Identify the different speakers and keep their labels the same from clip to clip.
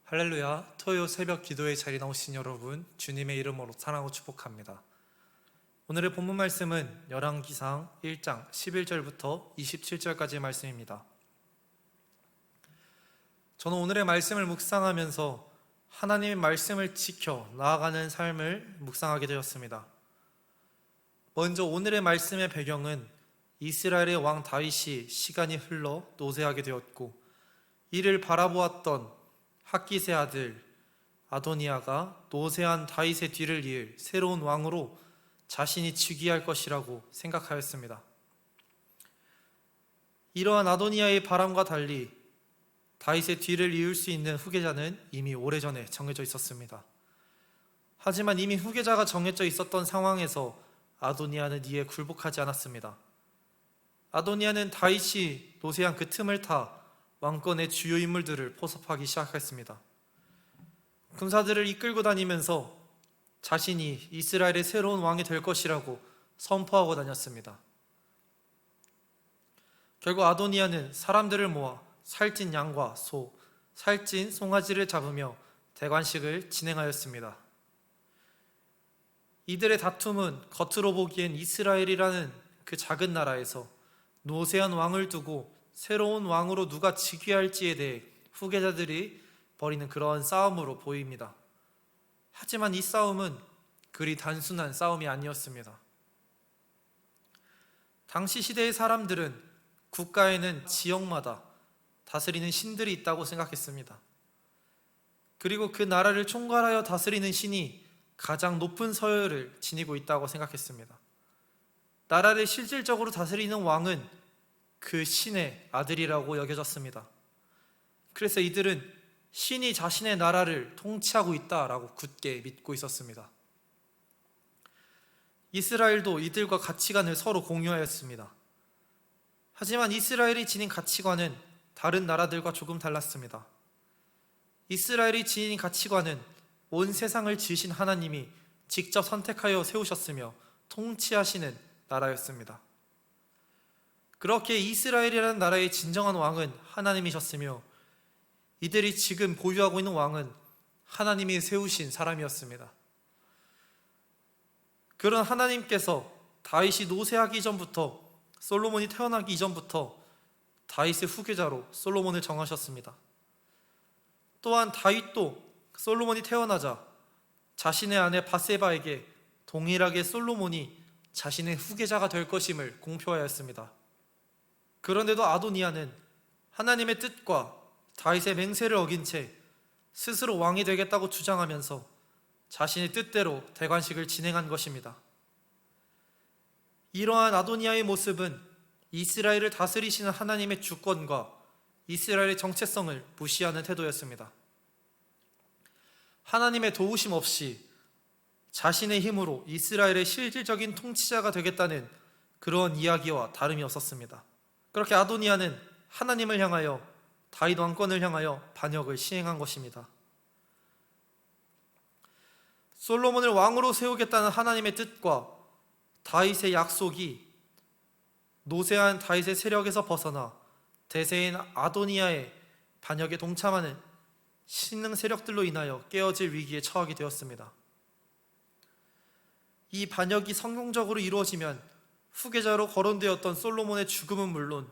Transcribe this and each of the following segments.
Speaker 1: 할렐루야, 토요 새벽 기도에 자리 나오신 여러분, 주님의 이름으로 사랑하고 축복합니다. 오늘의 본문 말씀은 열왕기상 1장 11절부터 27절까지의 말씀입니다. 저는 오늘의 말씀을 묵상하면서 하나님의 말씀을 지켜 나아가는 삶을 묵상하게 되었습니다. 먼저 오늘의 말씀의 배경은 이스라엘의 왕 다윗이 시간이 흘러 노쇠하게 되었고, 이를 바라보았던 핫깃의 아들 아도니아가 노쇠한 다윗의 뒤를 이을 새로운 왕으로 자신이 즉위할 것이라고 생각하였습니다. 이러한 아도니아의 바람과 달리 다윗의 뒤를 이을 수 있는 후계자는 이미 오래전에 정해져 있었습니다. 하지만 이미 후계자가 정해져 있었던 상황에서 아도니아는 이에 굴복하지 않았습니다. 아도니아는 다윗이 노쇠한 그 틈을 타 왕권의 주요 인물들을 포섭하기 시작했습니다. 군사들을 이끌고 다니면서 자신이 이스라엘의 새로운 왕이 될 것이라고 선포하고 다녔습니다. 결국 아도니아는 사람들을 모아 살찐 양과 소, 살찐 송아지를 잡으며 대관식을 진행하였습니다. 이들의 다툼은 겉으로 보기엔 이스라엘이라는 그 작은 나라에서 노쇠한 왕을 두고 새로운 왕으로 누가 즉위할지에 대해 후계자들이 벌이는 그런 싸움으로 보입니다. 하지만 이 싸움은 그리 단순한 싸움이 아니었습니다. 당시 시대의 사람들은 국가에는 지역마다 다스리는 신들이 있다고 생각했습니다. 그리고 그 나라를 총괄하여 다스리는 신이 가장 높은 서열을 지니고 있다고 생각했습니다. 나라를 실질적으로 다스리는 왕은 그 신의 아들이라고 여겨졌습니다. 그래서 이들은 신이 자신의 나라를 통치하고 있다라고 굳게 믿고 있었습니다. 이스라엘도 이들과 가치관을 서로 공유하였습니다. 하지만 이스라엘이 지닌 가치관은 다른 나라들과 조금 달랐습니다. 이스라엘이 지닌 가치관은 온 세상을 지으신 하나님이 직접 선택하여 세우셨으며 통치하시는 나라였습니다. 그렇게 이스라엘이라는 나라의 진정한 왕은 하나님이셨으며, 이들이 지금 보유하고 있는 왕은 하나님이 세우신 사람이었습니다. 그런 하나님께서 다윗이 노쇠하기 이전부터, 솔로몬이 태어나기 이전부터 다윗의 후계자로 솔로몬을 정하셨습니다. 또한 다윗도 솔로몬이 태어나자 자신의 아내 밧세바에게 동일하게 솔로몬이 자신의 후계자가 될 것임을 공표하였습니다. 그런데도 아도니아는 하나님의 뜻과 다윗의 맹세를 어긴 채 스스로 왕이 되겠다고 주장하면서 자신의 뜻대로 대관식을 진행한 것입니다. 이러한 아도니아의 모습은 이스라엘을 다스리시는 하나님의 주권과 이스라엘의 정체성을 무시하는 태도였습니다. 하나님의 도우심 없이 자신의 힘으로 이스라엘의 실질적인 통치자가 되겠다는 그런 이야기와 다름이 없었습니다. 그렇게 아도니아는 하나님을 향하여, 다윗 왕권을 향하여 반역을 시행한 것입니다. 솔로몬을 왕으로 세우겠다는 하나님의 뜻과 다윗의 약속이 노쇠한 다윗의 세력에서 벗어나 대세인 아도니아의 반역에 동참하는 신능 세력들로 인하여 깨어질 위기에 처하게 되었습니다. 이 반역이 성공적으로 이루어지면 후계자로 거론되었던 솔로몬의 죽음은 물론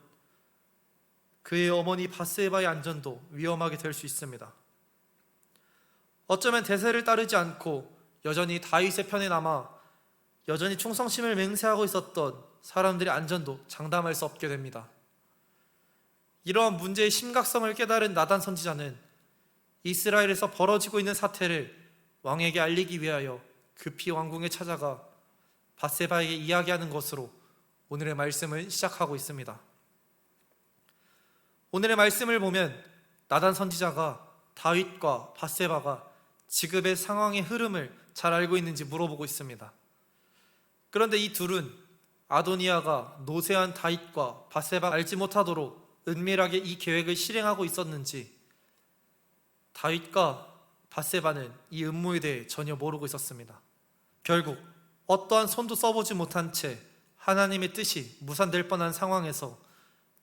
Speaker 1: 그의 어머니 밧세바의 안전도 위험하게 될 수 있습니다. 어쩌면 대세를 따르지 않고 여전히 다윗의 편에 남아 여전히 충성심을 맹세하고 있었던 사람들의 안전도 장담할 수 없게 됩니다. 이러한 문제의 심각성을 깨달은 나단 선지자는 이스라엘에서 벌어지고 있는 사태를 왕에게 알리기 위하여 급히 왕궁에 찾아가 밧세바에게 이야기하는 것으로 오늘의 말씀을 시작하고 있습니다. 오늘의 말씀을 보면 나단 선지자가 다윗과 밧세바가 지금의 상황의 흐름을 잘 알고 있는지 물어보고 있습니다. 그런데 이 둘은 아도니아가 노쇠한 다윗과 밧세바가 알지 못하도록 은밀하게 이 계획을 실행하고 있었는지, 다윗과 밧세바는 이 음모에 대해 전혀 모르고 있었습니다. 결국 어떠한 손도 써보지 못한 채 하나님의 뜻이 무산될 뻔한 상황에서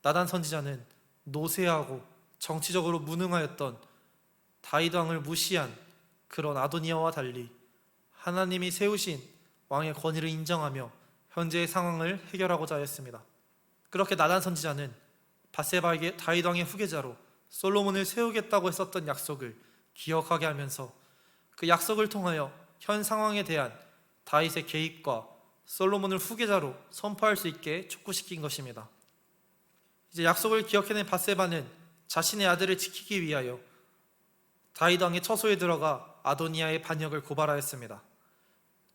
Speaker 1: 나단 선지자는 노쇠하고 정치적으로 무능하였던 다윗 왕을 무시한 그런 아도니아와 달리 하나님이 세우신 왕의 권위를 인정하며 현재의 상황을 해결하고자 하였습니다. 그렇게 나단 선지자는 밧세바에게 다윗 왕의 후계자로 솔로몬을 세우겠다고 했었던 약속을 기억하게 하면서 그 약속을 통하여 현 상황에 대한 다윗의 개입과 솔로몬을 후계자로 선포할 수 있게 촉구시킨 것입니다. 이제 약속을 기억해낸 밧세바는 자신의 아들을 지키기 위하여 다윗 왕의 처소에 들어가 아도니아의 반역을 고발하였습니다.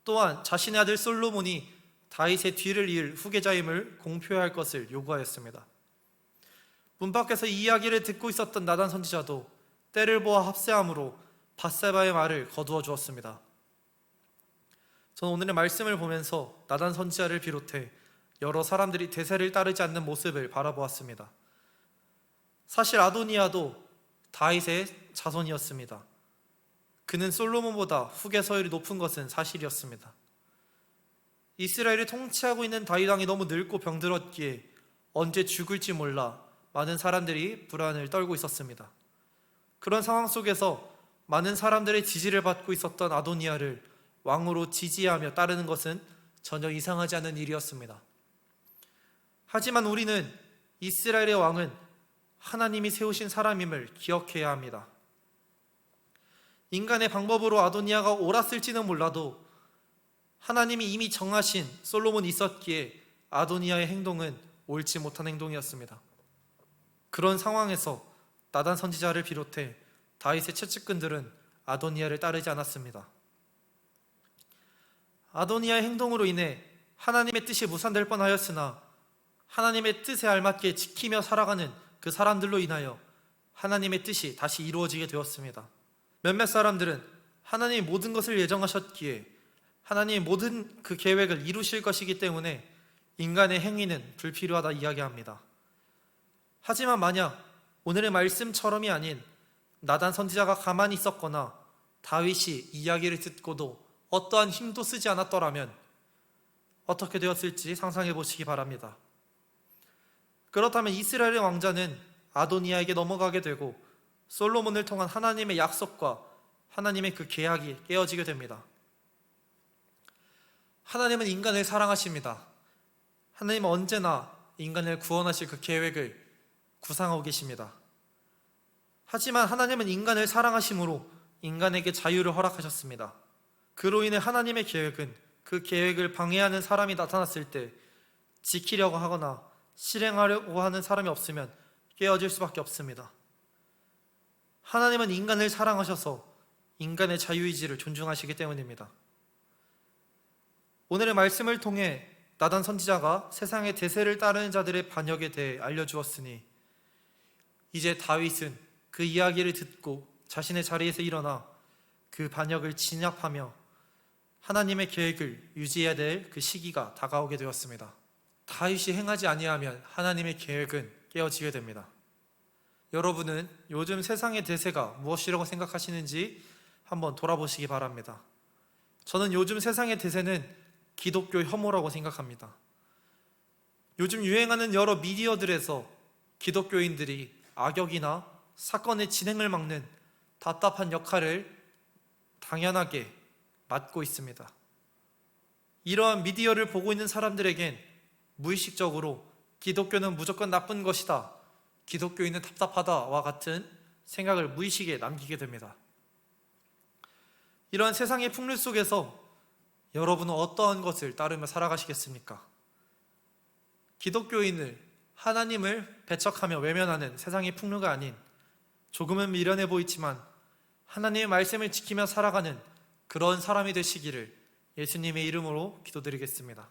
Speaker 1: 또한 자신의 아들 솔로몬이 다윗의 뒤를 이을 후계자임을 공표해야 할 것을 요구하였습니다. 문 밖에서 이 이야기를 듣고 있었던 나단 선지자도 때를 보아 합세함으로 밧세바의 말을 거두어 주었습니다. 저는 오늘의 말씀을 보면서 나단 선지자를 비롯해 여러 사람들이 대세를 따르지 않는 모습을 바라보았습니다. 사실 아도니아도 다윗의 자손이었습니다. 그는 솔로몬보다 후계 서열이 높은 것은 사실이었습니다. 이스라엘을 통치하고 있는 다윗 왕이 너무 늙고 병들었기에 언제 죽을지 몰라 많은 사람들이 불안을 떨고 있었습니다. 그런 상황 속에서 많은 사람들의 지지를 받고 있었던 아도니아를 왕으로 지지하며 따르는 것은 전혀 이상하지 않은 일이었습니다. 하지만 우리는 이스라엘의 왕은 하나님이 세우신 사람임을 기억해야 합니다. 인간의 방법으로 아도니아가 옳았을지는 몰라도 하나님이 이미 정하신 솔로몬이 있었기에 아도니아의 행동은 옳지 못한 행동이었습니다. 그런 상황에서 나단 선지자를 비롯해 다윗의 최측근들은 아도니아를 따르지 않았습니다. 아도니아의 행동으로 인해 하나님의 뜻이 무산될 뻔하였으나 하나님의 뜻에 알맞게 지키며 살아가는 그 사람들로 인하여 하나님의 뜻이 다시 이루어지게 되었습니다. 몇몇 사람들은 하나님이 모든 것을 예정하셨기에 하나님이 모든 그 계획을 이루실 것이기 때문에 인간의 행위는 불필요하다 이야기합니다. 하지만 만약 오늘의 말씀처럼이 아닌 나단 선지자가 가만히 있었거나 다윗이 이야기를 듣고도 어떠한 힘도 쓰지 않았더라면 어떻게 되었을지 상상해 보시기 바랍니다. 그렇다면 이스라엘의 왕자는 아도니아에게 넘어가게 되고 솔로몬을 통한 하나님의 약속과 하나님의 그 계약이 깨어지게 됩니다. 하나님은 인간을 사랑하십니다. 하나님은 언제나 인간을 구원하실 그 계획을 구상하고 계십니다. 하지만 하나님은 인간을 사랑하심으로 인간에게 자유를 허락하셨습니다. 그로 인해 하나님의 계획은 그 계획을 방해하는 사람이 나타났을 때 지키려고 하거나 실행하려고 하는 사람이 없으면 깨어질 수밖에 없습니다. 하나님은 인간을 사랑하셔서 인간의 자유의지를 존중하시기 때문입니다. 오늘의 말씀을 통해 나단 선지자가 세상의 대세를 따르는 자들의 반역에 대해 알려주었으니 이제 다윗은 그 이야기를 듣고 자신의 자리에서 일어나 그 반역을 진압하며 하나님의 계획을 유지해야 될 그 시기가 다가오게 되었습니다. 다윗이 행하지 아니하면 하나님의 계획은 깨어지게 됩니다. 여러분은 요즘 세상의 대세가 무엇이라고 생각하시는지 한번 돌아보시기 바랍니다. 저는 요즘 세상의 대세는 기독교 혐오라고 생각합니다. 요즘 유행하는 여러 미디어들에서 기독교인들이 악역이나 사건의 진행을 막는 답답한 역할을 당연하게 맡고 있습니다. 이러한 미디어를 보고 있는 사람들에겐 무의식적으로 기독교는 무조건 나쁜 것이다, 기독교인은 답답하다와 같은 생각을 무의식에 남기게 됩니다. 이러한 세상의 풍류 속에서 여러분은 어떠한 것을 따르며 살아가시겠습니까? 기독교인을, 하나님을 배척하며 외면하는 세상의 풍류가 아닌 조금은 미련해 보이지만 하나님의 말씀을 지키며 살아가는 그런 사람이 되시기를 예수님의 이름으로 기도드리겠습니다.